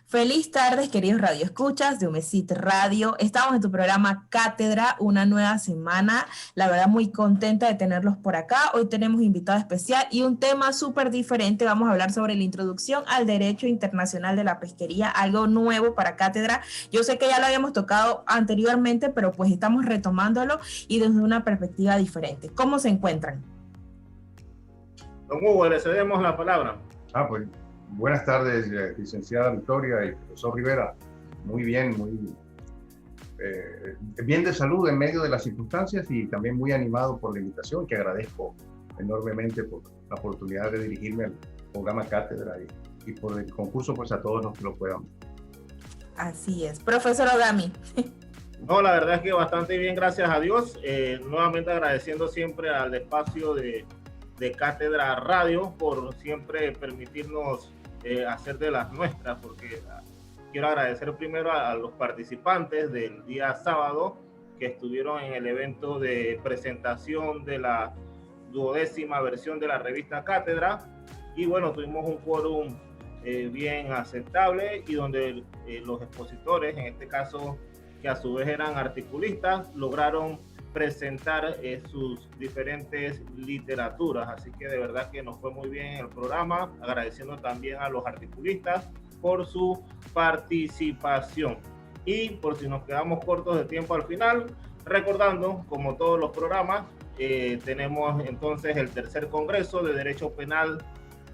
Feliz tardes, queridos radioescuchas de Umesit Radio. Estamos en tu programa Cátedra, una nueva semana. La verdad, muy contenta de tenerlos por acá. Hoy tenemos invitado especial y un tema súper diferente. Vamos a hablar sobre la introducción al derecho internacional de la pesquería, algo nuevo para Cátedra. Yo sé que ya lo habíamos tocado anteriormente, pero pues estamos retomándolo y desde una perspectiva diferente. ¿Cómo se encuentran? Don Hugo, le cedemos la palabra. Pues buenas tardes, licenciada Victoria y profesor Rivera. Muy bien, bien de salud en medio de las circunstancias y también muy animado por la invitación, que agradezco enormemente por la oportunidad de dirigirme al programa Cátedra y por el concurso, pues a todos los que lo puedan. Así es. Profesor Ogami. No, la verdad es que bastante bien, gracias a Dios. Nuevamente agradeciendo siempre al espacio de Cátedra Radio por siempre permitirnos hacer de las nuestras, porque quiero agradecer primero a los participantes del día sábado que estuvieron en el evento de presentación de la 12ª versión de la revista Cátedra, y bueno, tuvimos un quórum bien aceptable y donde los expositores, en este caso que a su vez eran articulistas, lograron presentar sus diferentes literaturas, así que de verdad que nos fue muy bien el programa, agradeciendo también a los articulistas por su participación. Y por si nos quedamos cortos de tiempo al final, recordando, como todos los programas, tenemos entonces el tercer Congreso de Derecho Penal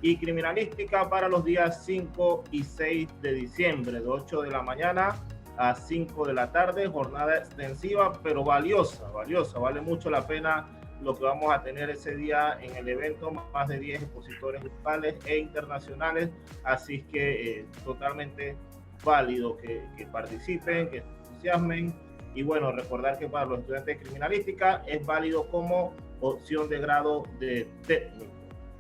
y Criminalística para los días 5 y 6 de diciembre, de 8 de la mañana a 5 de la tarde, jornada extensiva, pero valiosa, vale mucho la pena lo que vamos a tener ese día en el evento, más de 10 expositores locales e internacionales, así que totalmente válido que participen, que se entusiasmen, y bueno, recordar que para los estudiantes de criminalística es válido como opción de grado de técnico.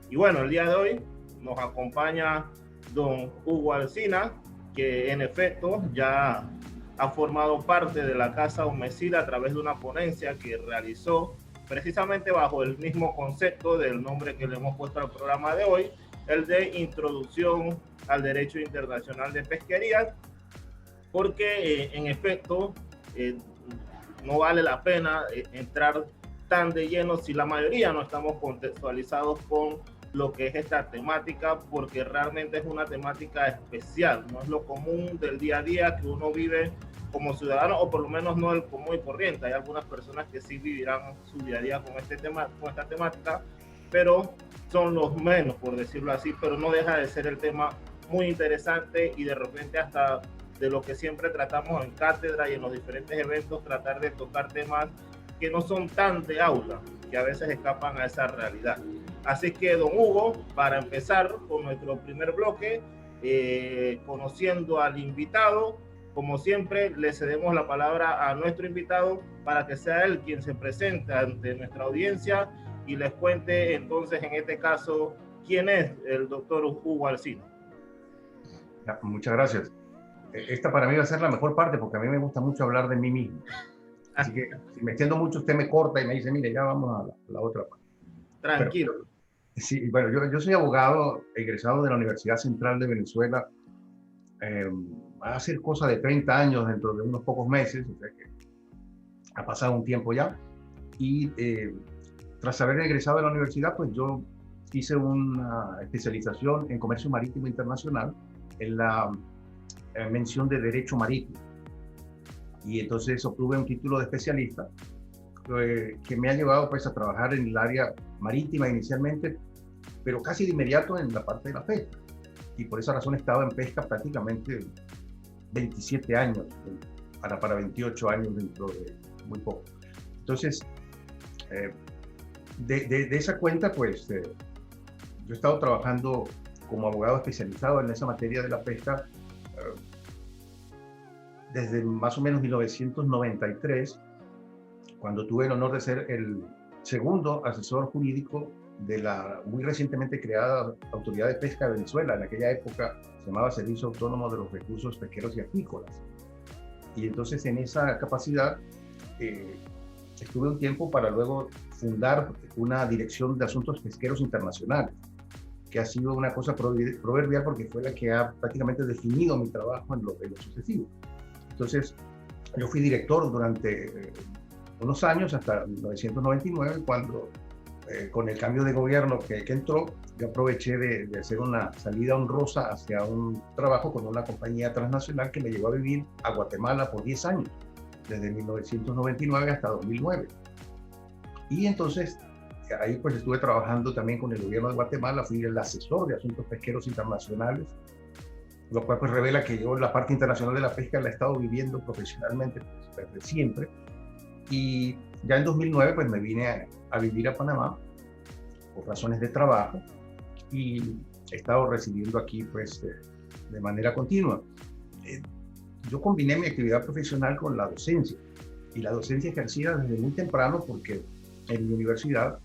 Y bueno, el día de hoy nos acompaña don Hugo Alsina, que en efecto ya ha formado parte de la Casa Umesit a través de una ponencia que realizó precisamente bajo el mismo concepto del nombre que le hemos puesto al programa de hoy, el de Introducción al Derecho Internacional de Pesquería, porque en efecto no vale la pena entrar tan de lleno si la mayoría no estamos contextualizados con lo que es esta temática, porque realmente es una temática especial, no es lo común del día a día que uno vive como ciudadano, o por lo menos no el común y corriente. Hay algunas personas que sí vivirán su día a día con este tema, con esta temática, pero son los menos, por decirlo así, pero no deja de ser el tema muy interesante y de repente hasta de lo que siempre tratamos en cátedra y en los diferentes eventos, tratar de tocar temas que no son tan de aula, que a veces escapan a esa realidad. Así que, don Hugo, para empezar con nuestro primer bloque, conociendo al invitado, como siempre, le cedemos la palabra a nuestro invitado para que sea él quien se presente ante nuestra audiencia y les cuente entonces, en este caso, quién es el doctor Hugo Alsina. Muchas gracias. Esta para mí va a ser la mejor parte porque a mí me gusta mucho hablar de mí mismo. Así que si me extiendo mucho, usted me corta y me dice, mire, ya vamos a la otra parte. Tranquilo. Pero, sí, bueno, yo soy abogado egresado de la Universidad Central de Venezuela. Va a ser cosa de 30 años dentro de unos pocos meses, o sea que ha pasado un tiempo ya. Y tras haber egresado de la universidad, pues yo hice una especialización en comercio marítimo internacional en la mención de derecho marítimo. Y entonces obtuve un título de especialista que me ha llevado pues a trabajar en el área marítima inicialmente, pero casi de inmediato en la parte de la pesca. Y por esa razón he estado en pesca prácticamente 27 años, para 28 años dentro de muy poco. Entonces, de esa cuenta, pues, yo he estado trabajando como abogado especializado en esa materia de la pesca desde más o menos 1993, cuando tuve el honor de ser el segundo asesor jurídico de la muy recientemente creada Autoridad de Pesca de Venezuela. En aquella época se llamaba Servicio Autónomo de los Recursos Pesqueros y Acuícolas. Y entonces en esa capacidad estuve un tiempo para luego fundar una dirección de asuntos pesqueros internacionales. que ha sido una cosa proverbial porque fue la que ha prácticamente definido mi trabajo en lo sucesivo. Entonces, yo fui director durante unos años, hasta 1999, cuando con el cambio de gobierno que entró, yo aproveché de hacer una salida honrosa hacia un trabajo con una compañía transnacional que me llevó a vivir a Guatemala por 10 años, desde 1999 hasta 2009. Y entonces, ahí pues estuve trabajando también con el gobierno de Guatemala, fui el asesor de asuntos pesqueros internacionales, lo cual pues revela que yo la parte internacional de la pesca la he estado viviendo profesionalmente desde siempre. Y ya en 2009 pues me vine a vivir a Panamá por razones de trabajo y he estado residiendo aquí pues de manera continua. Yo combiné mi actividad profesional con la docencia, y la docencia ejercida desde muy temprano porque en mi universidad,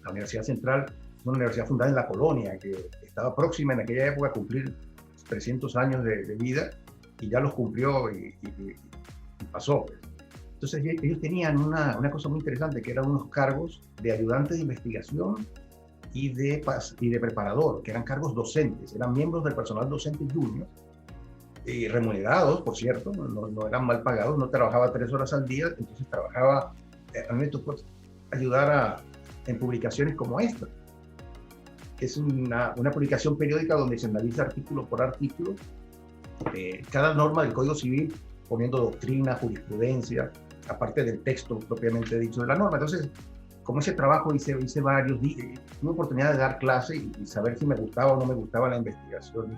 la Universidad Central, es una universidad fundada en la colonia que estaba próxima en aquella época a cumplir 300 años de vida, y ya los cumplió y pasó. Entonces ellos tenían una cosa muy interesante, que eran unos cargos de ayudante de investigación y de preparador, que eran cargos docentes, eran miembros del personal docente junior, remunerados, por cierto, no eran mal pagados, no trabajaba 3 horas al día, entonces trabajaba, a mí me tocó ayudar en publicaciones como esta, que es una publicación periódica donde se analiza artículo por artículo cada norma del Código Civil, poniendo doctrina, jurisprudencia, aparte del texto propiamente dicho de la norma. Entonces, como ese trabajo hice varios días, tuve oportunidad de dar clase y saber si me gustaba o no me gustaba la investigación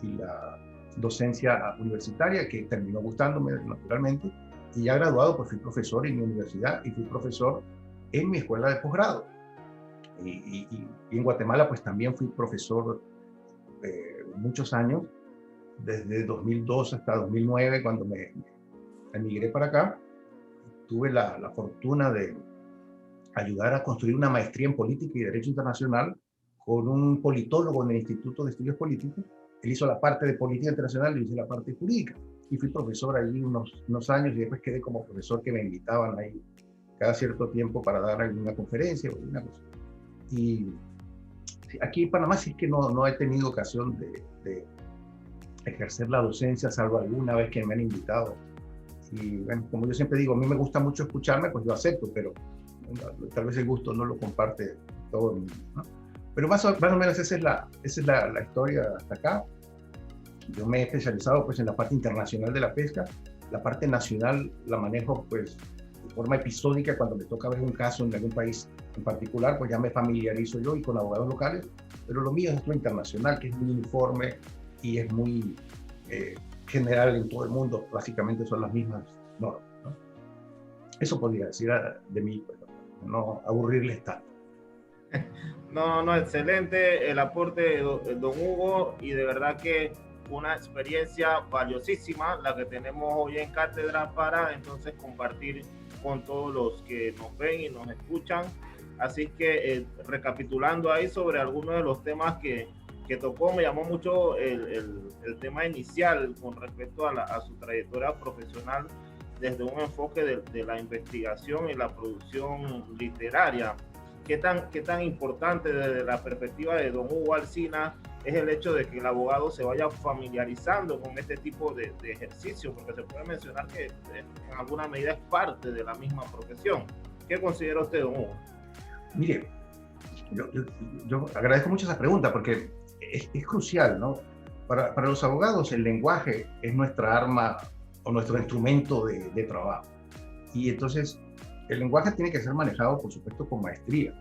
y la docencia universitaria, que terminó gustándome naturalmente, y ya graduado pues fui profesor en mi universidad y fui profesor en mi escuela de posgrado. Y en Guatemala pues también fui profesor muchos años, desde 2002 hasta 2009, cuando me emigré para acá. Tuve la fortuna de ayudar a construir una maestría en política y derecho internacional con un politólogo en el Instituto de Estudios Políticos. Él hizo la parte de política internacional y yo hice la parte jurídica. Y fui profesor allí unos años, y después quedé como profesor que me invitaban ahí cada cierto tiempo para dar alguna conferencia o alguna cosa. Y aquí en Panamá sí es que no he tenido ocasión de ejercer la docencia, salvo alguna vez que me han invitado. Y bueno, como yo siempre digo, a mí me gusta mucho escucharme, pues yo acepto, pero tal vez el gusto no lo comparte todo el mundo, ¿no? Pero más o menos esa es la historia hasta acá. Yo me he especializado pues en la parte internacional de la pesca. La parte nacional la manejo pues de forma episódica. Cuando me toca ver un caso en algún país en particular, pues ya me familiarizo yo y con abogados locales. Pero lo mío es lo internacional, que es muy uniforme y es muy general en todo el mundo. Básicamente son las mismas normas, ¿no? Eso podría decir de mí, pues, no aburrirles tanto. No, excelente el aporte de don Hugo, y de verdad que una experiencia valiosísima la que tenemos hoy en Cátedra para entonces compartir con todos los que nos ven y nos escuchan. Así que recapitulando ahí sobre algunos de los temas que tocó, me llamó mucho el tema inicial con respecto a su trayectoria profesional desde un enfoque de la investigación y la producción literaria. ¿Qué tan importante desde la perspectiva de don Hugo Alsina es el hecho de que el abogado se vaya familiarizando con este tipo de ejercicio? Porque se puede mencionar que en alguna medida es parte de la misma profesión. ¿Qué considera usted, don Hugo? Mire, yo agradezco mucho esa pregunta porque es crucial, ¿no? Para los abogados el lenguaje es nuestra arma o nuestro instrumento de trabajo. Y entonces el lenguaje tiene que ser manejado, por supuesto, con maestría.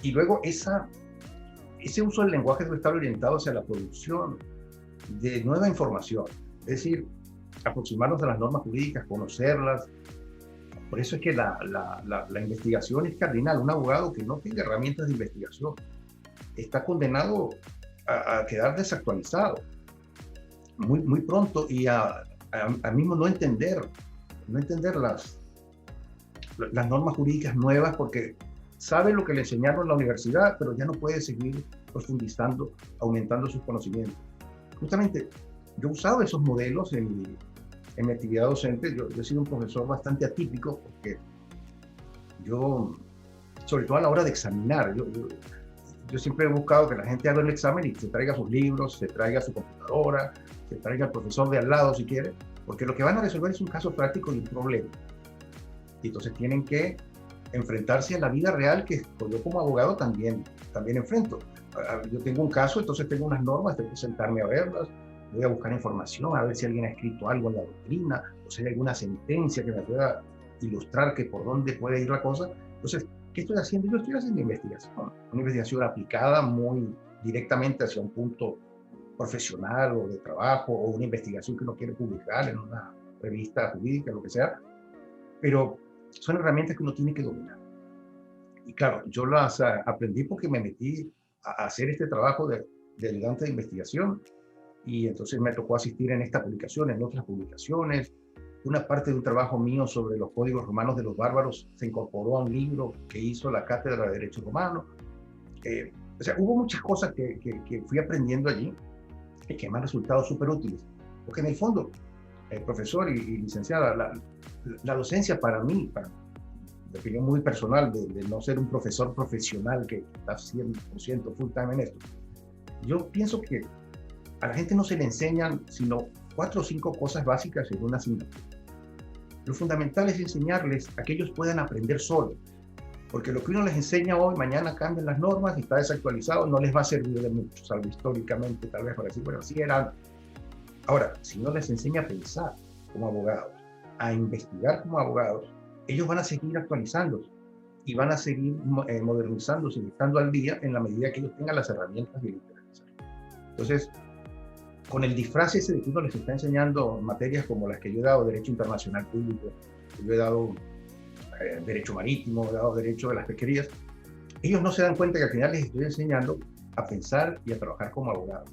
Y luego ese uso del lenguaje debe estar orientado hacia la producción de nueva información. Es decir, aproximarnos a las normas jurídicas, conocerlas. Por eso es que la investigación es cardinal. Un abogado que no tenga herramientas de investigación está condenado a quedar desactualizado muy pronto y a mismo no entender las normas jurídicas nuevas, porque sabe lo que le enseñaron en la universidad, pero ya no puede seguir profundizando, aumentando sus conocimientos. Justamente, yo he usado esos modelos en mi actividad docente. Yo he sido un profesor bastante atípico, porque yo, sobre todo a la hora de examinar, yo yo siempre he buscado que la gente haga el examen y se traiga sus libros, se traiga su computadora, se traiga al profesor de al lado si quiere, porque lo que van a resolver es un caso práctico de un problema. Y entonces tienen que enfrentarse a la vida real que yo como abogado también enfrento. Yo tengo un caso, entonces tengo unas normas, tengo que sentarme a verlas, voy a buscar información, a ver si alguien ha escrito algo en la doctrina, o si hay alguna sentencia que me pueda ilustrar que por dónde puede ir la cosa. Entonces, ¿qué estoy haciendo? Yo estoy haciendo investigación, una investigación aplicada muy directamente hacia un punto profesional o de trabajo, o una investigación que uno quiere publicar en una revista jurídica, lo que sea, pero son herramientas que uno tiene que dominar. Y claro, yo las aprendí porque me metí a hacer este trabajo de ayudante de investigación, y entonces me tocó asistir en esta publicación, en otras publicaciones. Una parte de un trabajo mío sobre los códigos romanos de los bárbaros se incorporó a un libro que hizo la Cátedra de Derecho Romano. O sea, hubo muchas cosas que fui aprendiendo allí y que me han resultado súper útiles. Porque en el fondo, profesor y licenciada, la docencia para mí, de opinión muy personal, de no ser un profesor profesional que está 100% full time en esto, yo pienso que a la gente no se le enseñan sino 4 o 5 cosas básicas en una asignatura. Lo fundamental es enseñarles a que ellos puedan aprender solos, porque lo que uno les enseña hoy, mañana cambian las normas y está desactualizado, no les va a servir de mucho, salvo históricamente, tal vez para decir, bueno, así era. Ahora, si uno les enseña a pensar como abogados, a investigar como abogados, ellos van a seguir actualizándose y van a seguir modernizándose y estando al día en la medida que ellos tengan las herramientas y el interés. Entonces, con el disfraz ese de que uno les está enseñando materias como las que yo he dado, Derecho Internacional Público, que yo he dado Derecho Marítimo, he dado Derecho de las Pesquerías, ellos no se dan cuenta que al final les estoy enseñando a pensar y a trabajar como abogados.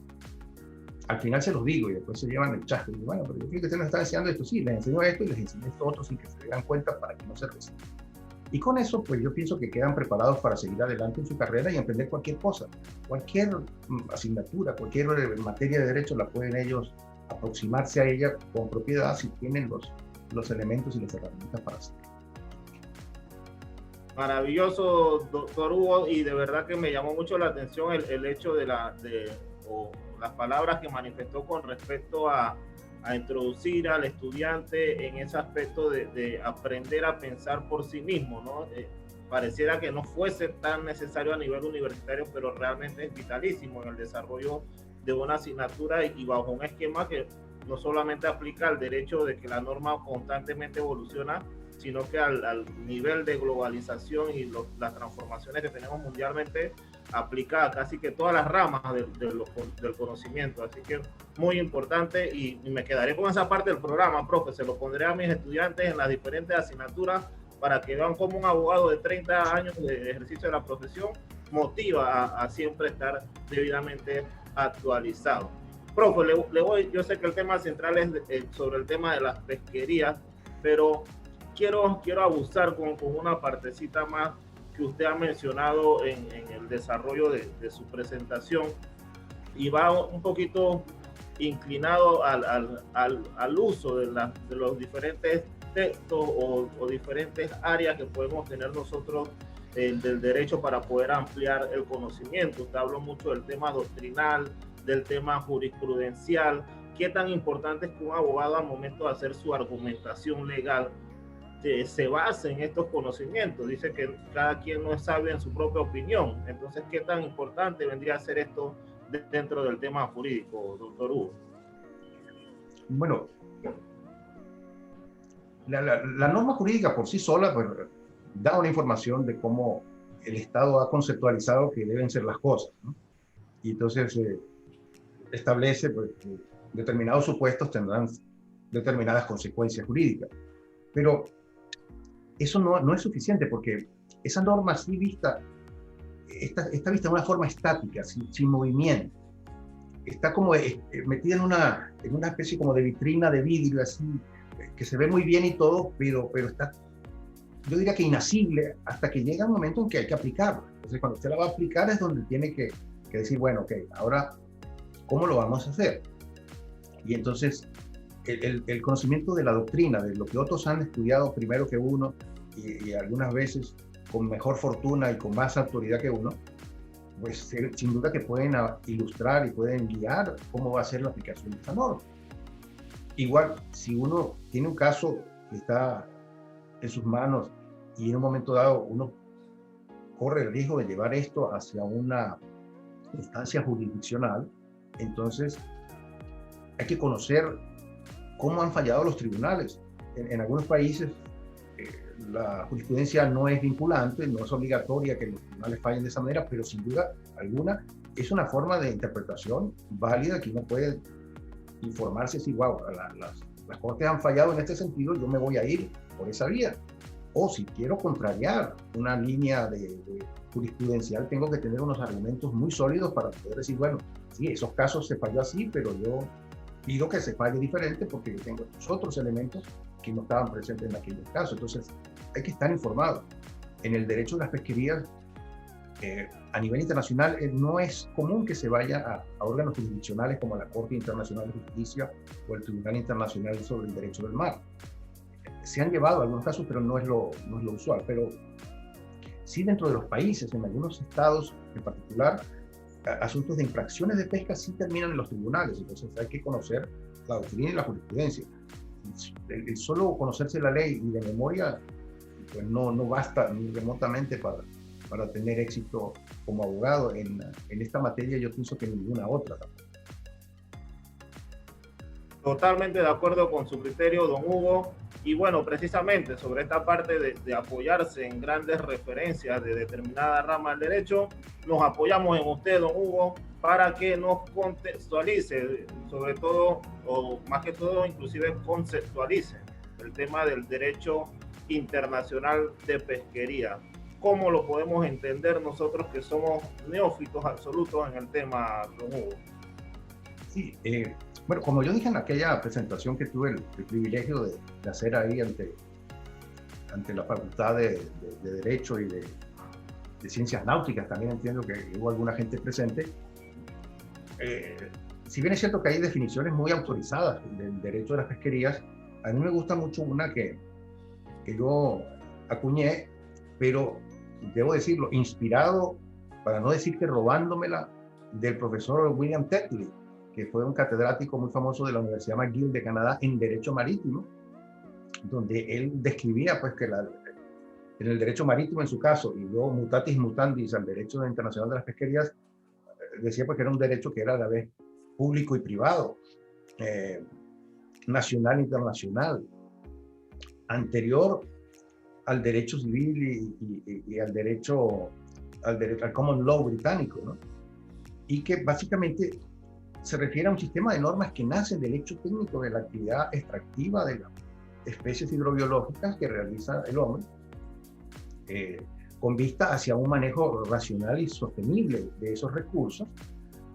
Al final se los digo y después se llevan el chasco. Y digo, bueno, pero yo creo que usted nos está enseñando esto, sí, les enseño esto y les enseño esto otro sin que se den cuenta para que no se resientan. Y con eso, pues yo pienso que quedan preparados para seguir adelante en su carrera y emprender cualquier cosa. Cualquier asignatura, cualquier materia de derecho la pueden ellos aproximarse a ella con propiedad si tienen los elementos y las herramientas para hacerlo. Maravilloso, doctor Hugo, y de verdad que me llamó mucho la atención el hecho de las palabras que manifestó con respecto a introducir al estudiante en ese aspecto de aprender a pensar por sí mismo, ¿no? Pareciera que no fuese tan necesario a nivel universitario, pero realmente es vitalísimo en el desarrollo de una asignatura y bajo un esquema que no solamente aplica al derecho de que la norma constantemente evoluciona, sino que al nivel de globalización y las transformaciones que tenemos mundialmente, aplica a casi que todas las ramas del conocimiento. Así que muy importante, y me quedaré con esa parte del programa, profe. Se lo pondré a mis estudiantes en las diferentes asignaturas para que vean cómo un abogado de 30 años de ejercicio de la profesión motiva a siempre estar debidamente actualizado. Profe, yo sé que el tema central es sobre el tema de las pesquerías, pero quiero abusar con una partecita más que usted ha mencionado en el desarrollo de su presentación, y va un poquito inclinado al uso de los diferentes textos o diferentes áreas que podemos tener nosotros del derecho para poder ampliar el conocimiento. Usted habló mucho del tema doctrinal, del tema jurisprudencial. ¿Qué tan importante es que un abogado al momento de hacer su argumentación legal se base en estos conocimientos? Dice que cada quien no es sabio en su propia opinión. Entonces, ¿qué tan importante vendría a ser esto dentro del tema jurídico, doctor Hugo? Bueno, la norma jurídica por sí sola pues, da una información de cómo el Estado ha conceptualizado que deben ser las cosas, ¿no? Y entonces establece pues, que determinados supuestos tendrán determinadas consecuencias jurídicas. Pero eso no es suficiente, porque esa norma así vista, está vista de una forma estática, sin movimiento. Está como metida en una especie como de vitrina de vidrio, así, que se ve muy bien y todo, pero está, yo diría que inasible, hasta que llega un momento en que hay que aplicarla. Entonces, cuando usted la va a aplicar es donde tiene que decir, bueno, ok, ahora, ¿cómo lo vamos a hacer? Y entonces, el conocimiento de la doctrina, de lo que otros han estudiado primero que uno, y algunas veces con mejor fortuna y con más autoridad que uno, pues sin duda que pueden ilustrar y pueden guiar cómo va a ser la aplicación de esta norma. Igual, si uno tiene un caso que está en sus manos y en un momento dado uno corre el riesgo de llevar esto hacia una instancia jurisdiccional, entonces hay que conocer cómo han fallado los tribunales. En algunos países la jurisprudencia no es vinculante, no es obligatoria que los tribunales fallen de esa manera, pero sin duda alguna es una forma de interpretación válida que uno puede informarse si, wow, las cortes han fallado en este sentido, yo me voy a ir por esa vía. O si quiero contrariar una línea de jurisprudencial, tengo que tener unos argumentos muy sólidos para poder decir, bueno, sí, esos casos se falló así, pero yo pido que se falle diferente porque yo tengo estos otros elementos que no estaban presentes en aquellos casos. Entonces, hay que estar informado. En el derecho de las pesquerías, a nivel internacional, no es común que se vaya a órganos jurisdiccionales como la Corte Internacional de Justicia o el Tribunal Internacional sobre el Derecho del Mar. Se han llevado algunos casos, pero no es lo usual. Pero sí, dentro de los países, en algunos estados en particular, asuntos de infracciones de pesca sí terminan en los tribunales. Entonces hay que conocer la doctrina y la jurisprudencia. El solo conocerse la ley y de memoria, pues no basta ni remotamente para tener éxito como abogado en esta materia. Yo pienso que ninguna otra. Totalmente de acuerdo con su criterio, don Hugo. Y bueno, precisamente sobre esta parte de apoyarse en grandes referencias de determinada rama del derecho, nos apoyamos en usted, don Hugo, para que nos contextualice, sobre todo, o más que todo, inclusive conceptualice el tema del derecho internacional de pesquería. ¿Cómo lo podemos entender nosotros que somos neófitos absolutos en el tema, don Hugo? Sí, bueno, como yo dije en aquella presentación que tuve el privilegio de hacer ahí ante la Facultad de Derecho y de Ciencias Náuticas, también entiendo que hubo alguna gente presente. Si bien es cierto que hay definiciones muy autorizadas del derecho de las pesquerías, a mí me gusta mucho una que yo acuñé, pero debo decirlo, inspirado, para no decir que robándomela, del profesor William Tetley, que fue un catedrático muy famoso de la Universidad McGill de Canadá en Derecho Marítimo, donde él describía pues que en el derecho marítimo en su caso, y luego mutatis mutandis al derecho internacional de las pesquerías, decía pues que era un derecho que era a la vez público y privado, nacional e internacional, anterior al derecho civil y al derecho, al common law británico, ¿no? Y que básicamente se refiere a un sistema de normas que nacen del hecho técnico de la actividad extractiva de las especies hidrobiológicas que realiza el hombre, con vista hacia un manejo racional y sostenible de esos recursos,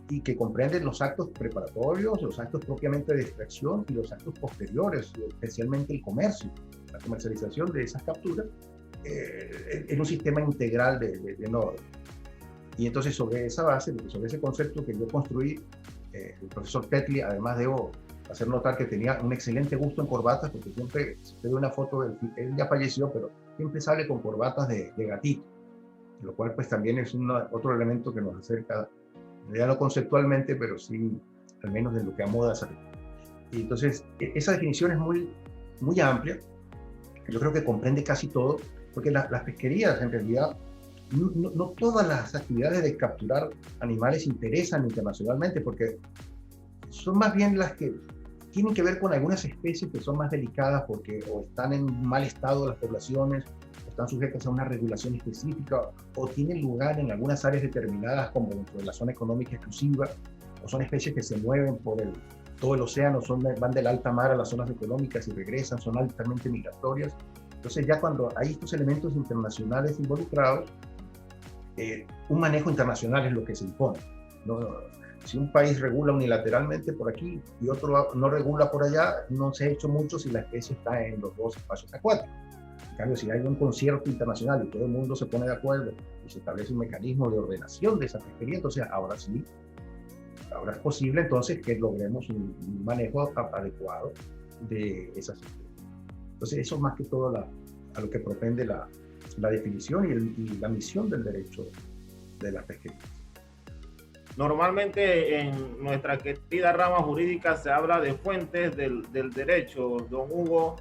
y que comprenden los actos preparatorios, los actos propiamente de extracción y los actos posteriores, especialmente el comercio, la comercialización de esas capturas, en un sistema integral de normas. Y entonces sobre esa base, sobre ese concepto que yo construí, el profesor Tetley, además debo hacer notar que tenía un excelente gusto en corbatas, porque siempre, si usted ve una foto, él ya falleció, pero siempre sale con corbatas de gatito, lo cual pues también es otro elemento que nos acerca, ya no conceptualmente, pero sí al menos de lo que a moda sale. Y entonces esa definición es muy amplia, yo creo que comprende casi todo, porque las pesquerías en realidad, no todas las actividades de capturar animales interesan internacionalmente, porque son más bien las que tienen que ver con algunas especies que son más delicadas porque o están en mal estado las poblaciones, o están sujetas a una regulación específica, o tienen lugar en algunas áreas determinadas como dentro de la zona económica exclusiva, o son especies que se mueven por todo el océano, van del alta mar a las zonas económicas y regresan, son altamente migratorias. Entonces ya cuando hay estos elementos internacionales involucrados, un manejo internacional es lo que se impone, ¿no? Si un país regula unilateralmente por aquí y otro no regula por allá, no se ha hecho mucho si la especie está en los dos espacios acuáticos. En cambio, si hay un concierto internacional y todo el mundo se pone de acuerdo y se establece un mecanismo de ordenación de esa pesquería, entonces ahora sí, ahora es posible entonces que logremos un manejo adecuado de esas especies. Entonces eso es más que todo a lo que propende la definición y la misión del derecho de la pesquería. Normalmente en nuestra querida rama jurídica se habla de fuentes del derecho, don Hugo,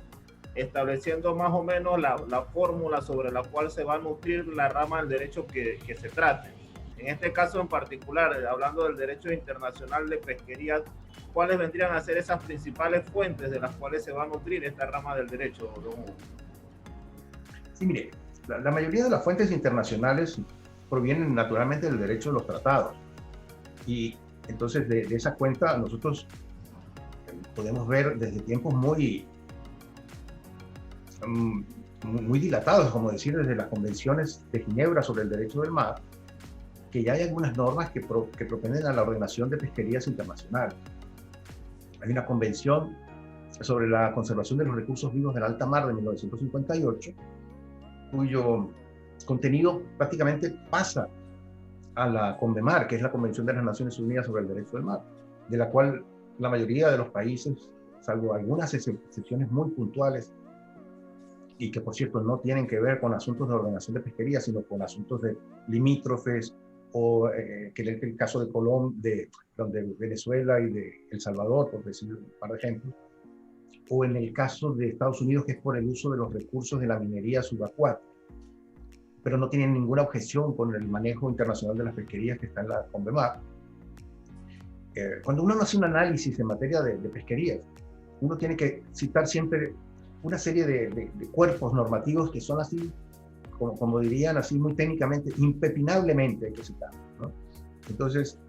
estableciendo más o menos la fórmula sobre la cual se va a nutrir la rama del derecho que se trate. En este caso en particular, hablando del derecho internacional de pesquería, ¿cuáles vendrían a ser esas principales fuentes de las cuales se va a nutrir esta rama del derecho, don Hugo? Sí, mire, la mayoría de las fuentes internacionales provienen naturalmente del derecho de los tratados. Y entonces de esa cuenta nosotros podemos ver desde tiempos muy dilatados, como decir, desde las convenciones de Ginebra sobre el derecho del mar, que ya hay algunas normas que propenden a la ordenación de pesquerías internacionales. Hay una convención sobre la conservación de los recursos vivos del alta mar de 1958, cuyo contenido prácticamente pasa a la CONVEMAR, que es la Convención de las Naciones Unidas sobre el Derecho del Mar, de la cual la mayoría de los países, salvo algunas excepciones muy puntuales, y que por cierto no tienen que ver con asuntos de ordenación de pesquería, sino con asuntos de limítrofes, o que es el caso de Colombia, de Venezuela y de El Salvador, por decir un par de ejemplos, o en el caso de Estados Unidos, que es por el uso de los recursos de la minería subacuática, pero no tienen ninguna objeción con el manejo internacional de las pesquerías que está en la CONVEMAR. Cuando uno hace un análisis en materia de pesquerías, uno tiene que citar siempre una serie de cuerpos normativos que son así, como dirían así muy técnicamente, impepinablemente hay que citar, ¿no? Entonces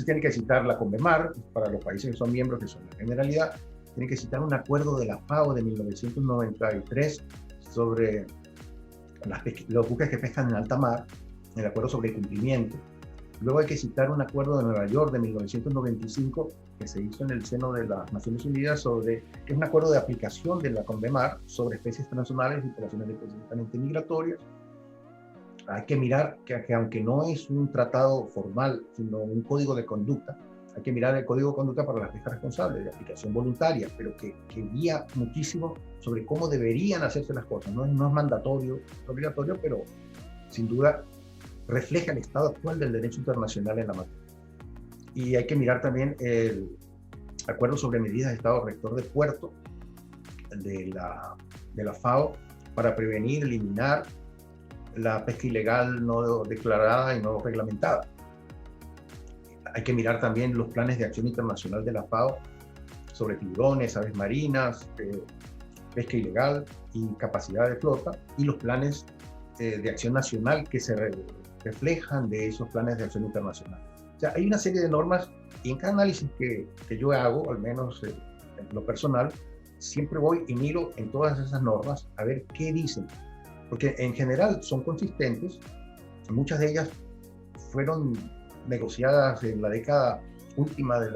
tiene que citar la CONVEMAR, para los países que son miembros, que son la Generalidad, tiene que citar un acuerdo de la FAO de 1993 sobre los buques que pescan en alta mar, el acuerdo sobre el cumplimiento. Luego hay que citar un acuerdo de Nueva York de 1995 que se hizo en el seno de las Naciones Unidas, que es un acuerdo de aplicación de la CONVEMAR sobre especies transnacionales y poblaciones de especies altamente migratorias. Hay que mirar que aunque no es un tratado formal, sino un código de conducta, hay que mirar el código de conducta para la pesca responsable, de aplicación voluntaria, pero que guía muchísimo sobre cómo deberían hacerse las cosas. No es mandatorio, obligatorio, pero sin duda refleja el estado actual del derecho internacional en la materia. Y hay que mirar también el acuerdo sobre medidas de estado rector de puerto de la FAO para prevenir, eliminar la pesca ilegal no declarada y no reglamentada. Hay que mirar también los planes de acción internacional de la FAO sobre tiburones, aves marinas, pesca ilegal y capacidad de flota, y los planes de acción nacional que se reflejan de esos planes de acción internacional. O sea, hay una serie de normas, y en cada análisis que yo hago, al menos en lo personal, siempre voy y miro en todas esas normas a ver qué dicen, porque en general son consistentes. Muchas de ellas fueron negociadas en la década última de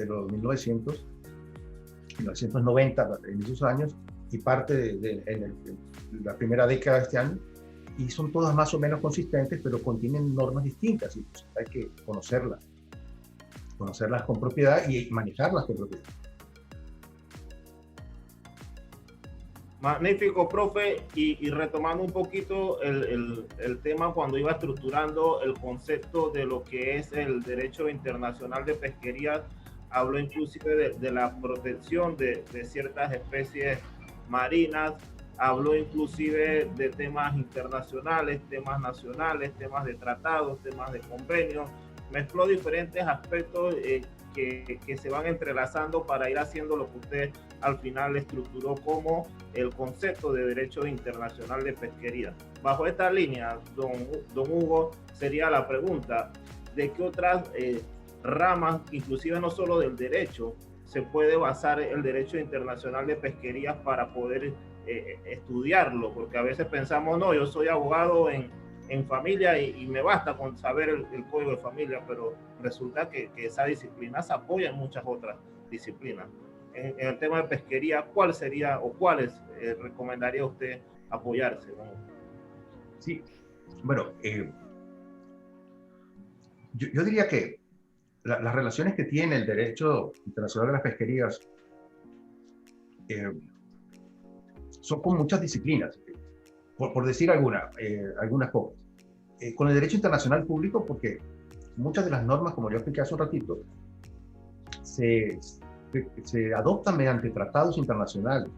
los 1990, en esos años, y parte en la primera década de este año, y son todas más o menos consistentes, pero contienen normas distintas, y pues hay que conocerlas con propiedad y manejarlas con propiedad. Magnífico, profe, y retomando un poquito el tema cuando iba estructurando el concepto de lo que es el derecho internacional de pesquería, habló inclusive de la protección de ciertas especies marinas, habló inclusive de temas internacionales, temas nacionales, temas de tratados, temas de convenios, mezcló diferentes aspectos que se van entrelazando para ir haciendo lo que usted al final estructuró como el concepto de derecho internacional de pesquería. Bajo esta línea, don Hugo, sería la pregunta, ¿de qué otras ramas, inclusive no solo del derecho, se puede basar el derecho internacional de pesquería para poder estudiarlo? Porque a veces pensamos, no, yo soy abogado en familia y me basta con saber el código de familia, pero resulta que esa disciplina se apoya en muchas otras disciplinas. En el tema de pesquería, ¿cuál sería o cuáles recomendaría usted apoyarse, ¿no? Sí, bueno, yo diría que las relaciones que tiene el derecho internacional de las pesquerías son con muchas disciplinas, por decir algunas pocas. Con el derecho internacional público, porque muchas de las normas, como yo expliqué hace un ratito, se adoptan mediante tratados internacionales,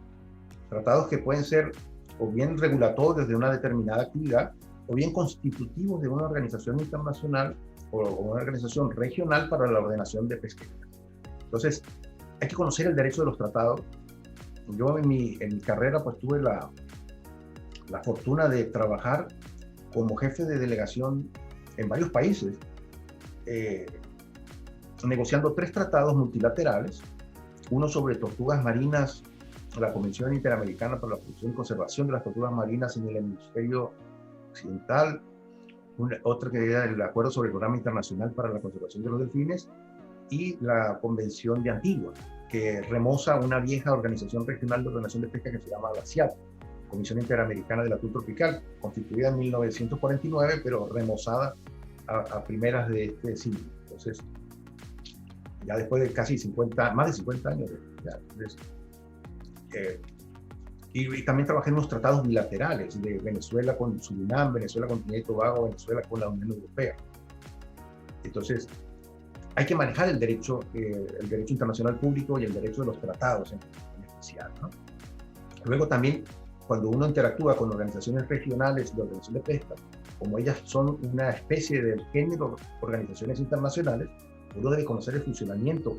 tratados que pueden ser o bien regulatorios de una determinada actividad, o bien constitutivos de una organización internacional o una organización regional para la ordenación de pesquería. Entonces, hay que conocer el derecho de los tratados. Yo en mi carrera pues tuve la fortuna de trabajar como jefe de delegación en varios países, negociando 3 tratados multilaterales, uno sobre tortugas marinas, la Convención Interamericana para la Protección y Conservación de las Tortugas Marinas en el Hemisferio Occidental, otro que era el Acuerdo sobre el Programa Internacional para la Conservación de los Delfines, y la Convención de Antigua, que remoza una vieja organización regional de ordenación de pesca que se llama la CIAT, Comisión Interamericana del Atún Tropical, constituida en 1949, pero remozada a primeras de este siglo. Entonces, ya después de casi más de 50 años de eso. Y también trabajé en unos tratados bilaterales de Venezuela con Surinam, Venezuela con Trinidad y Tobago, Venezuela con la Unión Europea. Entonces, hay que manejar el derecho internacional público y el derecho de los tratados en especial, ¿no? Luego también, cuando uno interactúa con organizaciones regionales de organización de pesca, como ellas son una especie del género organizaciones internacionales, uno debe conocer el funcionamiento,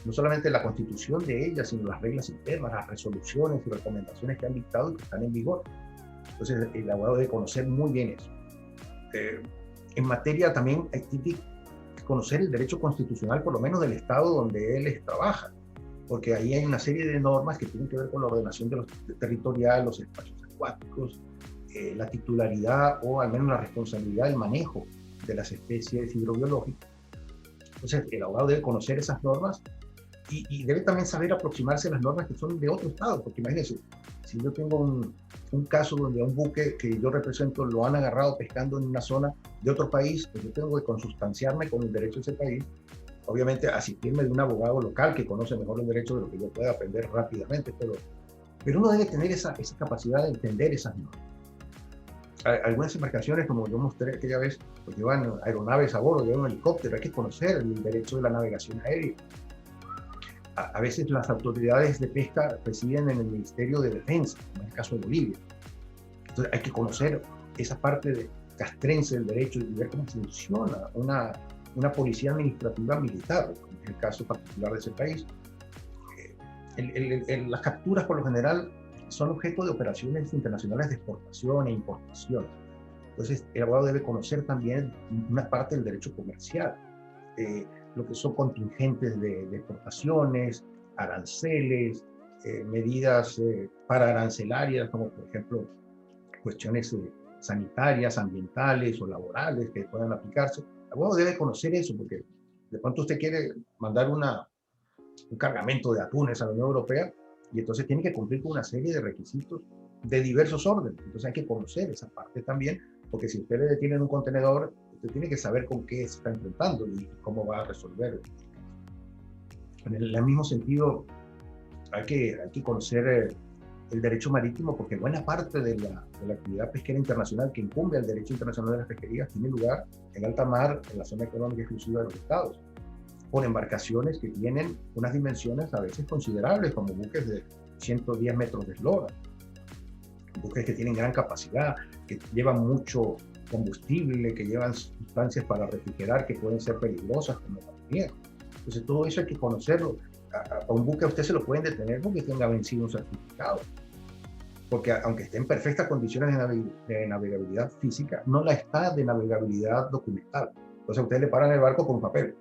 no solamente la constitución de ellas, sino las reglas internas, las resoluciones y recomendaciones que han dictado y que están en vigor. Entonces, el abogado debe conocer muy bien eso. En materia también hay que conocer el derecho constitucional, por lo menos del estado donde él trabaja, porque ahí hay una serie de normas que tienen que ver con la ordenación territorial, los espacios acuáticos, la titularidad o al menos la responsabilidad del manejo de las especies hidrobiológicas. Entonces, el abogado debe conocer esas normas y debe también saber aproximarse a las normas que son de otro estado, porque imagínense, si yo tengo un caso donde a un buque que yo represento lo han agarrado pescando en una zona de otro país, pues yo tengo que consustanciarme con el derecho de ese país, obviamente asistirme de un abogado local que conoce mejor el derecho de lo que yo pueda aprender rápidamente, pero uno debe tener esa capacidad de entender esas normas. Algunas embarcaciones, como yo mostré aquella vez, pues llevan aeronaves a bordo, llevan un helicóptero, hay que conocer el derecho de la navegación aérea. A veces las autoridades de pesca residen en el Ministerio de Defensa, como en el caso de Bolivia. Entonces hay que conocer esa parte castrense del derecho y ver cómo funciona una policía administrativa militar, como es el caso particular de ese país. Las capturas, por lo general, son objeto de operaciones internacionales de exportación e importación. Entonces, el abogado debe conocer también una parte del derecho comercial, lo que son contingentes de exportaciones, aranceles, medidas pararancelarias, como por ejemplo cuestiones sanitarias, ambientales o laborales que puedan aplicarse. El abogado debe conocer eso, porque de pronto usted quiere mandar un cargamento de atunes a la Unión Europea, y entonces tiene que cumplir con una serie de requisitos de diversos órdenes. Entonces hay que conocer esa parte también, porque si usted le detiene en un contenedor, usted tiene que saber con qué se está enfrentando y cómo va a resolver. En el mismo sentido, hay que conocer el derecho marítimo, porque buena parte de la actividad pesquera internacional que incumbe al derecho internacional de las pesquerías tiene lugar en alta mar, en la zona económica exclusiva de los estados, por embarcaciones que tienen unas dimensiones a veces considerables, como buques de 110 metros de eslora, buques que tienen gran capacidad, que llevan mucho combustible, que llevan sustancias para refrigerar que pueden ser peligrosas, como el amoníaco. Entonces todo eso hay que conocerlo. A un buque a usted se lo pueden detener porque tenga vencido un certificado, porque aunque esté en perfectas condiciones de navegabilidad física, no la está de navegabilidad documental. Entonces a usted le paran el barco con papel.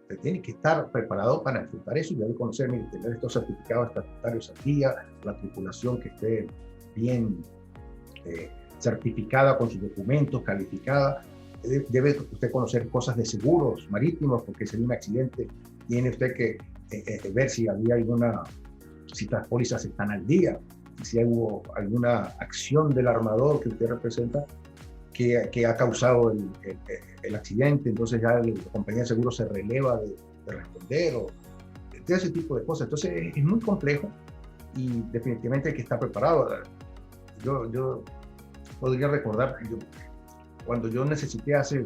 Usted tiene que estar preparado para enfrentar eso y debe conocer, mire, tener estos certificados estatutarios al día, la tripulación que esté bien certificada con sus documentos, calificada. Debe usted conocer cosas de seguros marítimos, porque si hay un accidente, tiene usted que ver si si las pólizas están al día, si hubo alguna acción del armador que usted representa que ha causado el accidente, entonces ya la compañía de seguro se releva de responder, o de ese tipo de cosas. Entonces es muy complejo y definitivamente hay que estar preparado. Yo podría recordar que cuando yo necesité hace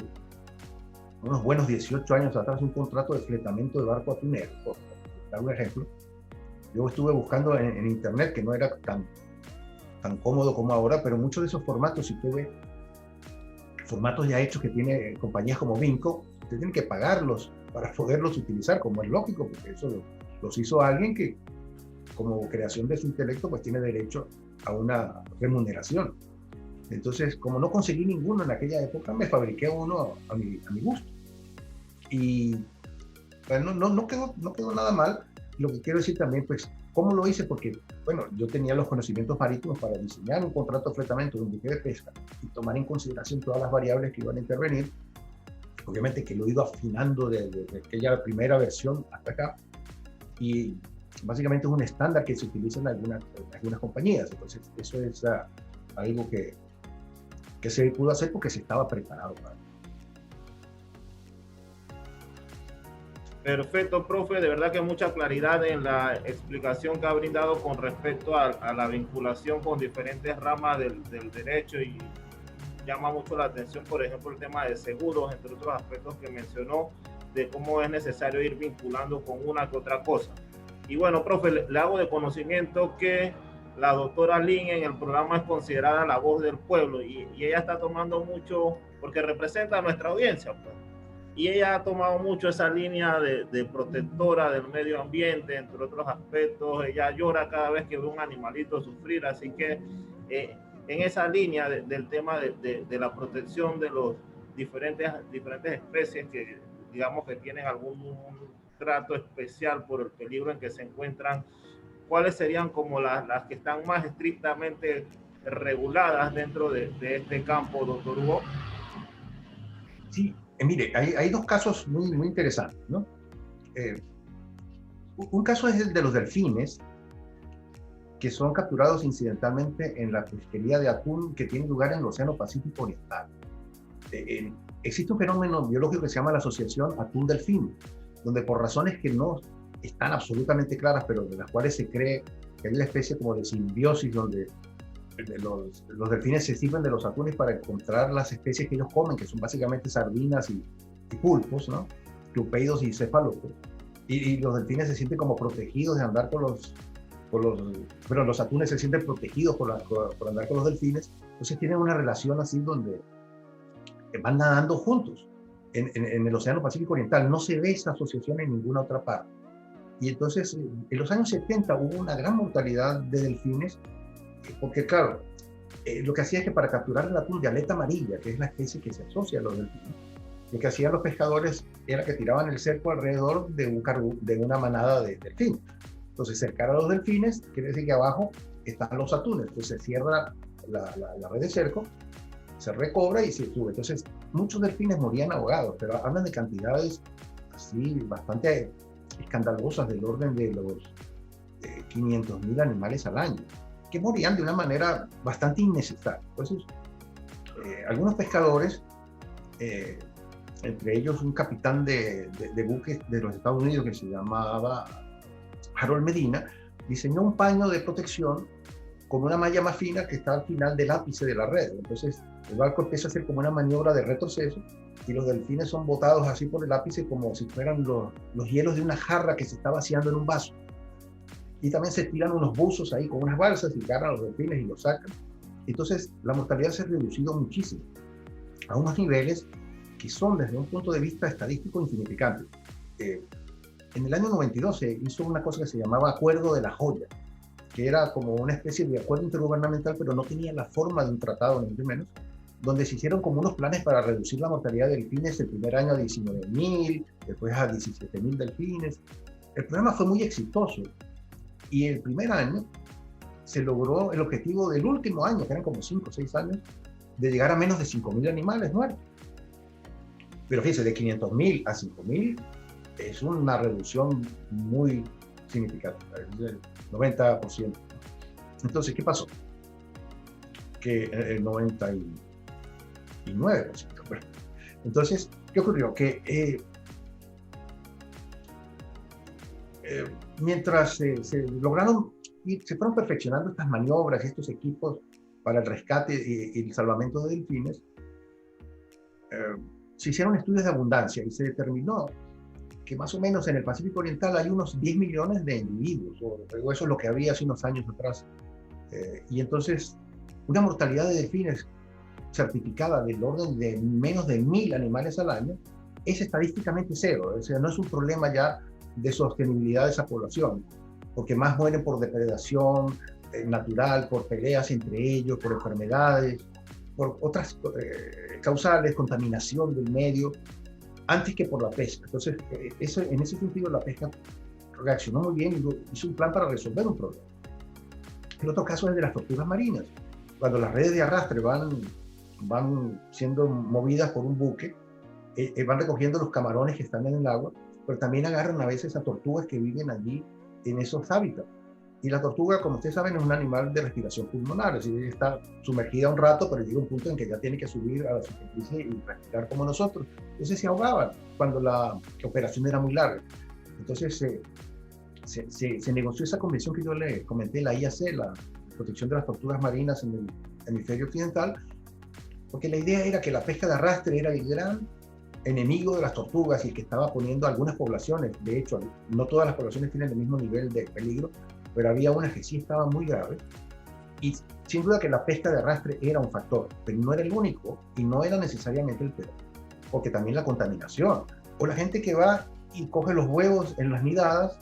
unos buenos 18 años atrás, un contrato de fletamento de barco atunero, por dar un ejemplo. Yo estuve buscando en internet, que no era tan cómodo como ahora, pero muchos de esos formatos, si usted ve formatos ya hechos que tiene compañías como Vinco, usted tiene que pagarlos para poderlos utilizar, como es lógico, porque eso los hizo alguien que, como creación de su intelecto, pues tiene derecho a una remuneración. Entonces, como no conseguí ninguno en aquella época, me fabriqué uno a mi gusto. Y bueno, no quedó nada mal. Lo que quiero decir también, pues, ¿cómo lo hice? Porque, bueno, yo tenía los conocimientos marítimos para diseñar un contrato de fletamento de un buque de pesca y tomar en consideración todas las variables que iban a intervenir. Obviamente que lo he ido afinando desde aquella primera versión hasta acá. Y básicamente es un estándar que se utiliza en algunas compañías. Entonces, eso es algo que se pudo hacer porque se estaba preparado para. Perfecto, profe. De verdad que mucha claridad en la explicación que ha brindado con respecto a la vinculación con diferentes ramas del derecho, y llama mucho la atención, por ejemplo, el tema de seguros, entre otros aspectos que mencionó, de cómo es necesario ir vinculando con una que otra cosa. Y bueno, profe, le hago de conocimiento que la doctora Lynn en el programa es considerada la voz del pueblo, y ella está tomando mucho, porque representa a nuestra audiencia, pues. Y ella ha tomado mucho esa línea de protectora del medio ambiente, entre otros aspectos. Ella llora cada vez que ve un animalito sufrir, así que en esa línea del tema de la protección de los diferentes especies que, digamos, que tienen algún trato especial por el peligro en que se encuentran, ¿cuáles serían como las que están más estrictamente reguladas dentro de este campo, doctor Hugo? Sí. Mire, hay dos casos muy interesantes, ¿no? Un caso es el de los delfines, que son capturados incidentalmente en la pesquería de atún que tiene lugar en el Océano Pacífico Oriental. Existe un fenómeno biológico que se llama la asociación atún-delfín, donde por razones que no están absolutamente claras, pero de las cuales se cree que hay una especie como de simbiosis, donde los delfines se sirven de los atunes para encontrar las especies que ellos comen, que son básicamente sardinas y pulpos, ¿no? Clupeidos y cefalópodos. Y los delfines se sienten como protegidos de andar pero los atunes se sienten protegidos por andar con los delfines. Entonces tienen una relación así donde van nadando juntos en el Océano Pacífico Oriental. No se ve esa asociación en ninguna otra parte. Y entonces en los años 70 hubo una gran mortalidad de delfines, porque claro, lo que hacía es que para capturar el atún de aleta amarilla, que es la especie que se asocia a los delfines, lo que hacían los pescadores era que tiraban el cerco alrededor de una manada de delfines. Entonces, cercar a los delfines quiere decir que abajo están los atunes. Entonces, se cierra la red de cerco, se recobra y se sube. Entonces, muchos delfines morían ahogados, pero hablan de cantidades así bastante escandalosas, del orden de los 500.000 animales al año, que morían de una manera bastante innecesaria. Entonces, algunos pescadores, entre ellos un capitán de buques de los Estados Unidos que se llamaba Harold Medina, diseñó un paño de protección con una malla más fina que está al final del ápice de la red. Entonces, el barco empieza a hacer como una maniobra de retroceso y los delfines son botados así por el ápice como si fueran los hielos de una jarra que se está vaciando en un vaso. Y también se tiran unos buzos ahí con unas balsas y agarran a los delfines y los sacan. Entonces, la mortalidad se ha reducido muchísimo, a unos niveles que son, desde un punto de vista estadístico, insignificantes. En el año 92 se hizo una cosa que se llamaba Acuerdo de la Joya, que era como una especie de acuerdo intergubernamental, pero no tenía la forma de un tratado, ni mucho menos, donde se hicieron como unos planes para reducir la mortalidad de delfines el primer año a 19.000, después a 17.000 delfines. El programa fue muy exitoso y el primer año se logró el objetivo del último año, que eran como 5 o 6 años, de llegar a menos de 5.000 animales muertos. Pero fíjese, de 500.000 a 5.000 es una reducción muy significativa, es del 90%. Entonces, ¿qué pasó? Que el 99%. Bueno, entonces, ¿qué ocurrió? Que mientras se lograron y se fueron perfeccionando estas maniobras, estos equipos para el rescate y el salvamento de delfines, se hicieron estudios de abundancia y se determinó que más o menos en el Pacífico Oriental hay unos 10 millones de individuos, o eso es lo que había hace unos años atrás. Y entonces, una mortalidad de delfines certificada del orden de menos de 1.000 animales al año es estadísticamente cero. O sea, no es un problema ya de sostenibilidad de esa población, porque más mueren por depredación natural, por peleas entre ellos, por enfermedades, por otras causales, contaminación del medio, antes que por la pesca. Entonces, en ese sentido, la pesca reaccionó muy bien y hizo un plan para resolver un problema. El otro caso es de las tortugas marinas. Cuando las redes de arrastre van siendo movidas por un buque, van recogiendo los camarones que están en el agua, pero también agarran a veces a tortugas que viven allí en esos hábitats. Y la tortuga, como ustedes saben, es un animal de respiración pulmonar, es decir, está sumergida un rato, pero llega un punto en que ya tiene que subir a la superficie y respirar como nosotros. Entonces se ahogaban cuando la operación era muy larga. Entonces se negoció esa convención que yo le comenté, la IAC, la protección de las tortugas marinas en el hemisferio occidental, porque la idea era que la pesca de arrastre era el gran enemigo de las tortugas y que estaba poniendo algunas poblaciones. De hecho, no todas las poblaciones tienen el mismo nivel de peligro, pero había unas que sí estaban muy graves. Y sin duda que la pesca de arrastre era un factor, pero no era el único y no era necesariamente el peor, porque también la contaminación, o la gente que va y coge los huevos en las nidadas,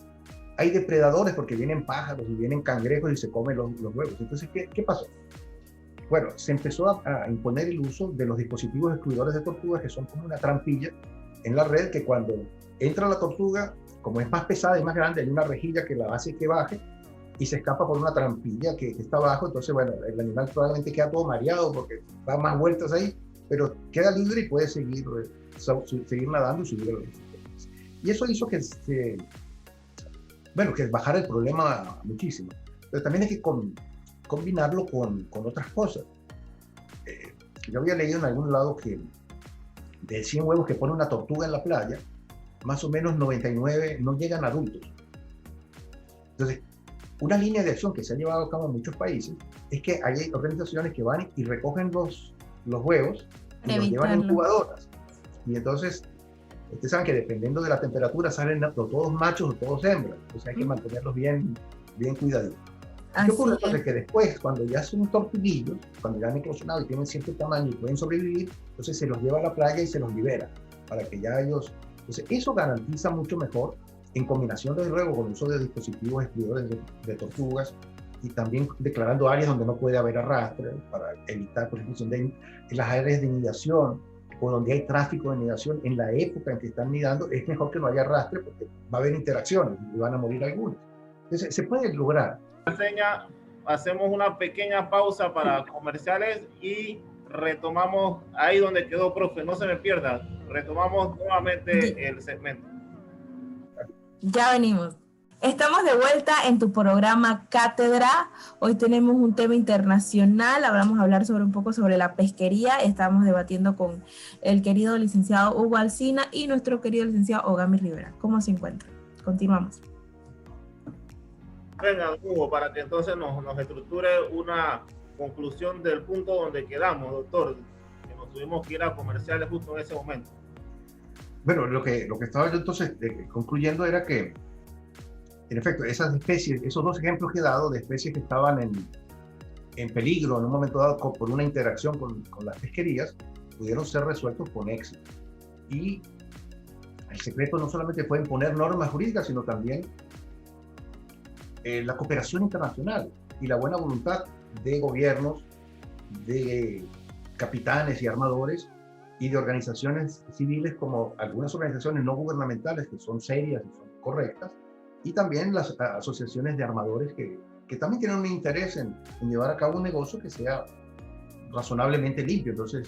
hay depredadores porque vienen pájaros y vienen cangrejos y se comen los huevos. Entonces, ¿qué pasó? Bueno, se empezó a imponer el uso de los dispositivos excluidores de tortugas, que son como una trampilla en la red, que cuando entra la tortuga, como es más pesada y más grande, hay una rejilla que la hace que baje y se escapa por una trampilla que está abajo. Entonces, bueno, el animal probablemente queda todo mareado porque da más vueltas ahí, pero queda libre y puede seguir nadando y subir a los dispositivos. Y eso hizo que bajara el problema muchísimo. Pero también hay que combinarlo con otras cosas. Yo había leído en algún lado que de 100 huevos que pone una tortuga en la playa, más o menos 99 no llegan a adultos. Entonces, una línea de acción que se ha llevado a cabo en muchos países es que hay organizaciones que van y recogen los huevos y los llevan en incubadoras. Y entonces, ustedes saben que dependiendo de la temperatura salen todos machos o todos hembras. Entonces hay que mantenerlos bien cuidaditos. ¿Qué ocurre? Entonces que después, cuando ya son tortuguillos, cuando ya han eclosionado y tienen cierto tamaño y pueden sobrevivir, entonces se los lleva a la playa y se los libera para que ya ellos... Entonces eso garantiza mucho mejor, en combinación desde luego con el uso de dispositivos excluidores de tortugas y también declarando áreas donde no puede haber arrastre para evitar, por ejemplo, en las áreas de nidación o donde hay tráfico de nidación en la época en que están nidando, es mejor que no haya arrastre porque va a haber interacciones y van a morir algunos. Entonces se puede lograr. Hacemos una pequeña pausa para comerciales y retomamos ahí donde quedó, profe, no se me pierda, retomamos nuevamente el segmento. Ya venimos. Estamos de vuelta en tu programa Cátedra. Hoy tenemos un tema internacional. Vamos a hablar un poco sobre la pesquería. Estamos debatiendo con el querido licenciado Hugo Alsina y nuestro querido licenciado Ogami Rivera. ¿Cómo se encuentra? Continuamos. Venga, Hugo, para que entonces nos estructure una conclusión del punto donde quedamos, doctor, que nos tuvimos que ir a comerciales justo en ese momento. Bueno, lo que estaba yo entonces concluyendo era que, en efecto, esas especies, esos dos ejemplos que he dado de especies que estaban en peligro en un momento dado por una interacción con las pesquerías, pudieron ser resueltos con éxito. Y el secreto no solamente fue imponer normas jurídicas, sino también la cooperación internacional y la buena voluntad de gobiernos, de capitanes y armadores y de organizaciones civiles como algunas organizaciones no gubernamentales que son serias y son correctas, y también las asociaciones de armadores que también tienen un interés en llevar a cabo un negocio que sea razonablemente limpio. Entonces,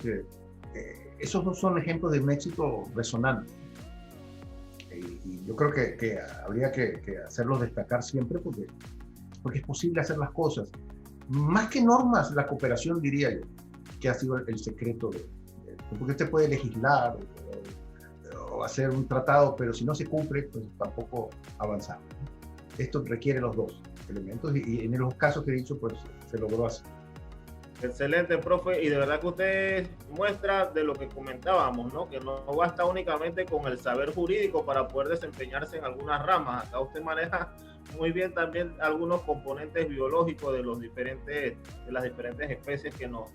esos dos son ejemplos de un éxito resonante. Y yo creo que habría que hacerlos destacar siempre porque es posible hacer las cosas. Más que normas, la cooperación, diría yo, que ha sido el secreto porque usted puede legislar o hacer un tratado, pero si no se cumple, pues tampoco avanzamos. Esto requiere los dos elementos y en los casos que he dicho, pues se logró hacer. Excelente, profe, y de verdad que usted muestra de lo que comentábamos, ¿no? Que no basta únicamente con el saber jurídico para poder desempeñarse en algunas ramas. Acá usted maneja muy bien también algunos componentes biológicos de las diferentes especies que nos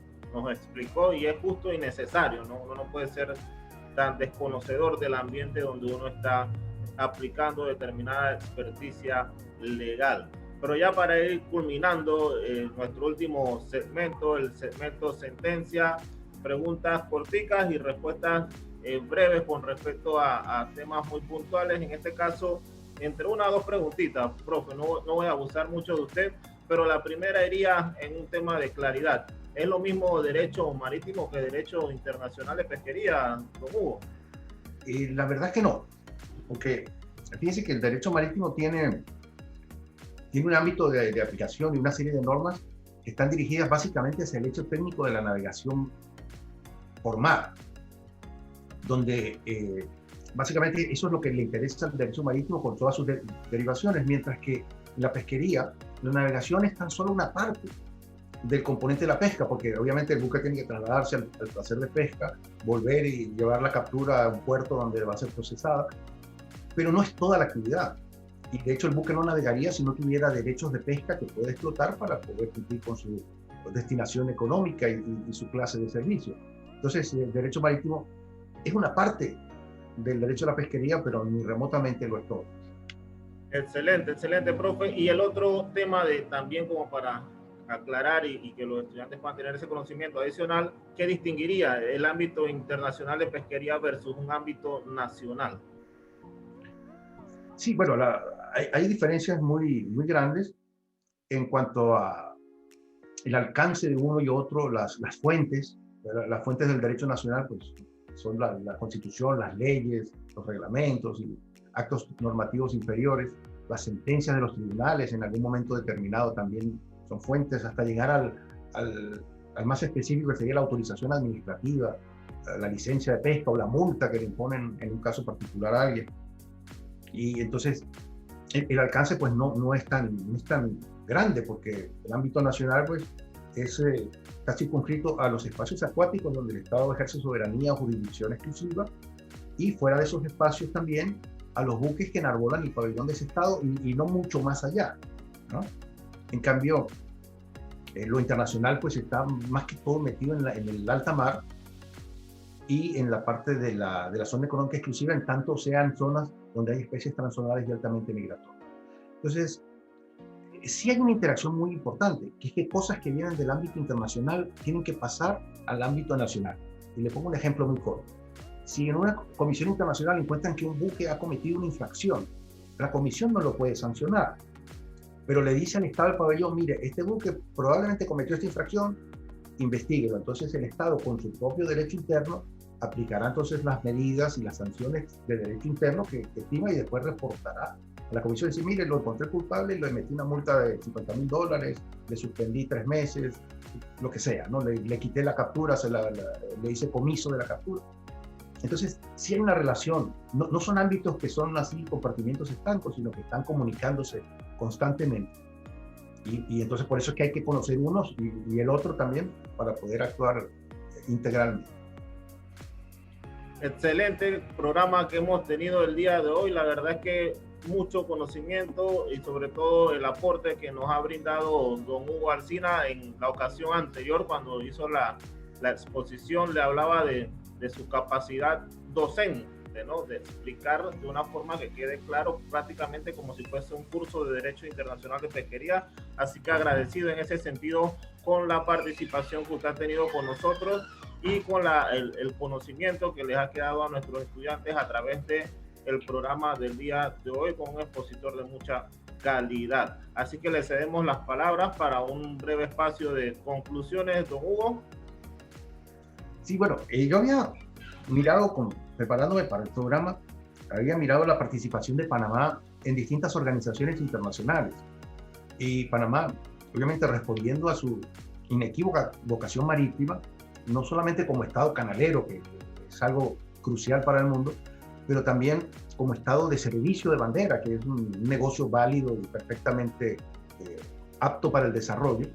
explicó, y es justo y necesario, ¿no? Uno no puede ser tan desconocedor del ambiente donde uno está aplicando determinada experticia legal. Pero ya para ir culminando nuestro último segmento, el segmento sentencia, preguntas corticas y respuestas breves con respecto a temas muy puntuales. En este caso, entre una o dos preguntitas, profe, no voy a abusar mucho de usted, pero la primera iría en un tema de claridad. ¿Es lo mismo derecho marítimo que derecho internacional de pesquería, don Hugo? La verdad es que no, porque fíjense que el derecho marítimo tiene un ámbito de aplicación y una serie de normas que están dirigidas básicamente hacia el hecho técnico de la navegación por mar, donde básicamente eso es lo que le interesa al derecho marítimo con todas sus derivaciones, mientras que en la pesquería, la navegación es tan solo una parte del componente de la pesca, porque obviamente el buque tiene que trasladarse al placer de pesca, volver y llevar la captura a un puerto donde va a ser procesada, pero no es toda la actividad. Y de hecho el buque no navegaría si no tuviera derechos de pesca que puede explotar para poder cumplir con su destinación económica y su clase de servicio. Entonces el derecho marítimo es una parte del derecho a la pesquería, pero ni remotamente lo es todo. Excelente, excelente, profe. Y el otro tema también como para aclarar y que los estudiantes puedan tener ese conocimiento adicional, ¿qué distinguiría el ámbito internacional de pesquería versus un ámbito nacional? Sí, bueno, hay diferencias muy grandes en cuanto a el alcance de uno y otro, las fuentes. Las fuentes del derecho nacional pues, son la Constitución, las leyes, los reglamentos y actos normativos inferiores. Las sentencias de los tribunales en algún momento determinado también son fuentes, hasta llegar al más específico, que sería la autorización administrativa, la licencia de pesca o la multa que le imponen en un caso particular a alguien. Y entonces el alcance pues no es tan grande, porque el ámbito nacional pues está circunscrito a los espacios acuáticos donde el Estado ejerce soberanía o jurisdicción exclusiva, y fuera de esos espacios también a los buques que enarbolan el pabellón de ese Estado y no mucho más allá, ¿no? En cambio, lo internacional pues está más que todo metido en el alta mar y en la parte de la zona económica exclusiva, en tanto sean zonas donde hay especies transzonales y altamente migratorias. Entonces, sí hay una interacción muy importante, que es que cosas que vienen del ámbito internacional tienen que pasar al ámbito nacional. Y le pongo un ejemplo muy corto. Si en una comisión internacional encuentran que un buque ha cometido una infracción, la comisión no lo puede sancionar, pero le dice al Estado del pabellón, mire, este buque probablemente cometió esta infracción, investíguelo. Entonces el Estado, con su propio derecho interno, aplicará entonces las medidas y las sanciones de derecho interno que estima, y después reportará a la comisión y decir, mire, lo encontré culpable, le metí una multa de $50,000, le suspendí 3 meses, lo que sea, ¿no? Le quité la captura, le hice comiso de la captura. Entonces, sí hay una relación, no son ámbitos que son así compartimientos estancos, sino que están comunicándose constantemente. Y entonces por eso es que hay que conocer unos y el otro también para poder actuar integralmente. Excelente programa que hemos tenido el día de hoy. La verdad es que mucho conocimiento y sobre todo el aporte que nos ha brindado don Hugo Alsina. En la ocasión anterior, cuando hizo la exposición, le hablaba de su capacidad docente, ¿no? De explicar de una forma que quede claro, prácticamente como si fuese un curso de Derecho Internacional de Pesquería. Así que agradecido en ese sentido con la participación que usted ha tenido con nosotros y con el conocimiento que les ha quedado a nuestros estudiantes a través del programa del día de hoy, con un expositor de mucha calidad. Así que le cedemos las palabras para un breve espacio de conclusiones, don Hugo. Sí, bueno, yo había mirado, preparándome para el programa, había mirado la participación de Panamá en distintas organizaciones internacionales. Y Panamá, obviamente respondiendo a su inequívoca vocación marítima, no solamente como Estado canalero, que es algo crucial para el mundo, pero también como Estado de servicio de bandera, que es un negocio válido y perfectamente apto para el desarrollo,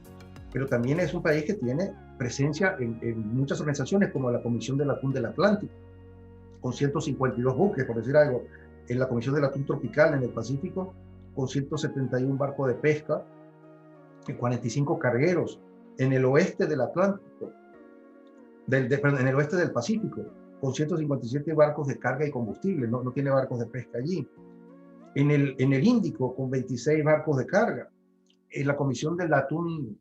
pero también es un país que tiene presencia en muchas organizaciones como la Comisión del Atún del Atlántico, con 152 buques, por decir algo, en la Comisión del Atún Tropical en el Pacífico, con 171 barcos de pesca, 45 cargueros, en el oeste del Atlántico, en el oeste del Pacífico, con 157 barcos de carga y combustible, no tiene barcos de pesca allí. En el Índico, con 26 barcos de carga. En la Comisión del Atún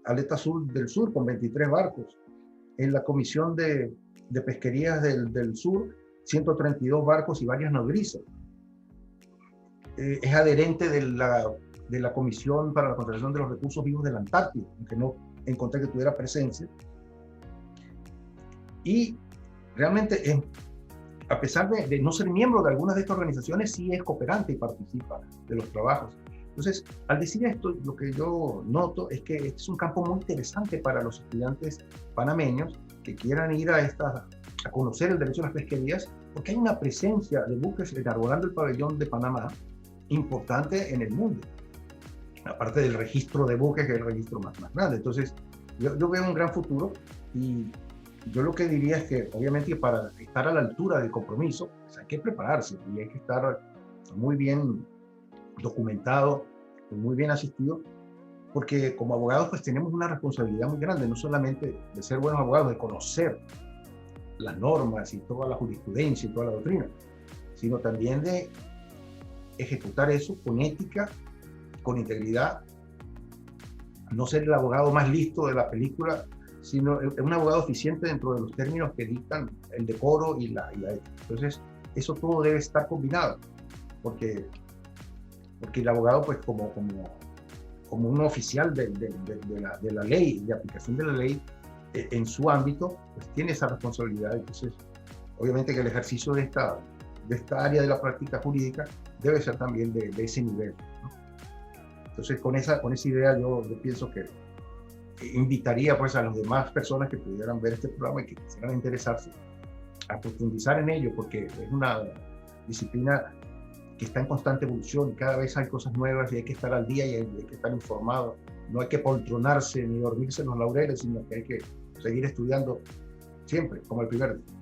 Aleta Sur del Sur, con 23 barcos. En la Comisión de Pesquerías del Sur, 132 barcos y varias nodrizas. Es adherente de la Comisión para la Conservación de los Recursos Vivos de la Antártida, aunque no encontré que tuviera presencia. Y realmente, a pesar de no ser miembro de algunas de estas organizaciones, sí es cooperante y participa de los trabajos. Entonces, al decir esto, lo que yo noto es que este es un campo muy interesante para los estudiantes panameños que quieran ir a conocer el derecho a las pesquerías, porque hay una presencia de buques enarbolando el pabellón de Panamá importante en el mundo, aparte del registro de buques, que es el registro más grande. Entonces, yo veo un gran futuro, y yo lo que diría es que, obviamente, para estar a la altura del compromiso, pues hay que prepararse y hay que estar muy bien documentado, muy bien asistido, porque como abogados pues tenemos una responsabilidad muy grande, no solamente de ser buenos abogados, de conocer las normas y toda la jurisprudencia y toda la doctrina, sino también de ejecutar eso con ética, con integridad, no ser el abogado más listo de la película, sino un abogado eficiente dentro de los términos que dictan el decoro y la ética. Entonces, eso todo debe estar combinado, porque el abogado, pues como un oficial de la ley, de aplicación de la ley en su ámbito, pues tiene esa responsabilidad. Entonces, obviamente que el ejercicio de esta área de la práctica jurídica debe ser también de ese nivel, ¿no? Entonces, con esa idea yo pienso que invitaría pues a las demás personas que pudieran ver este programa y que quisieran interesarse a profundizar en ello, porque es una disciplina que está en constante evolución y cada vez hay cosas nuevas y hay que estar al día y hay que estar informado. No hay que poltronarse ni dormirse en los laureles, sino que hay que seguir estudiando siempre, como el primer día.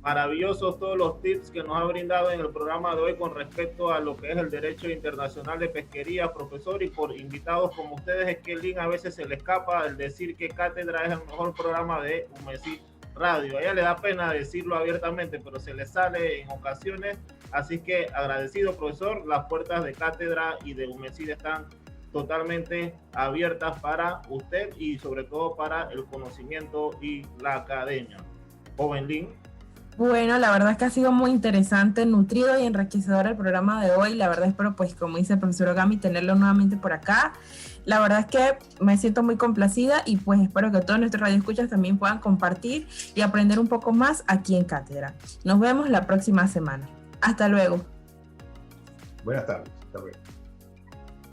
Maravillosos todos los tips que nos ha brindado en el programa de hoy con respecto a lo que es el derecho internacional de pesquería, profesor, y por invitados como ustedes. Es que el link a veces se le escapa el decir que Cátedra es el mejor programa de UMESIT Radio. A ella le da pena decirlo abiertamente, pero se le sale en ocasiones. Así que agradecido, profesor. Las puertas de Cátedra y de UMESIT están totalmente abiertas para usted y sobre todo para el conocimiento y la academia. Joven Lynn. Bueno, la verdad es que ha sido muy interesante, nutrido y enriquecedor el programa de hoy. La verdad espero, pues, como dice el profesor Ogami, tenerlo nuevamente por acá. La verdad es que me siento muy complacida y pues espero que todos nuestros radioescuchas también puedan compartir y aprender un poco más aquí en Cátedra. Nos vemos la próxima semana. Hasta luego. Buenas tardes. Hasta luego.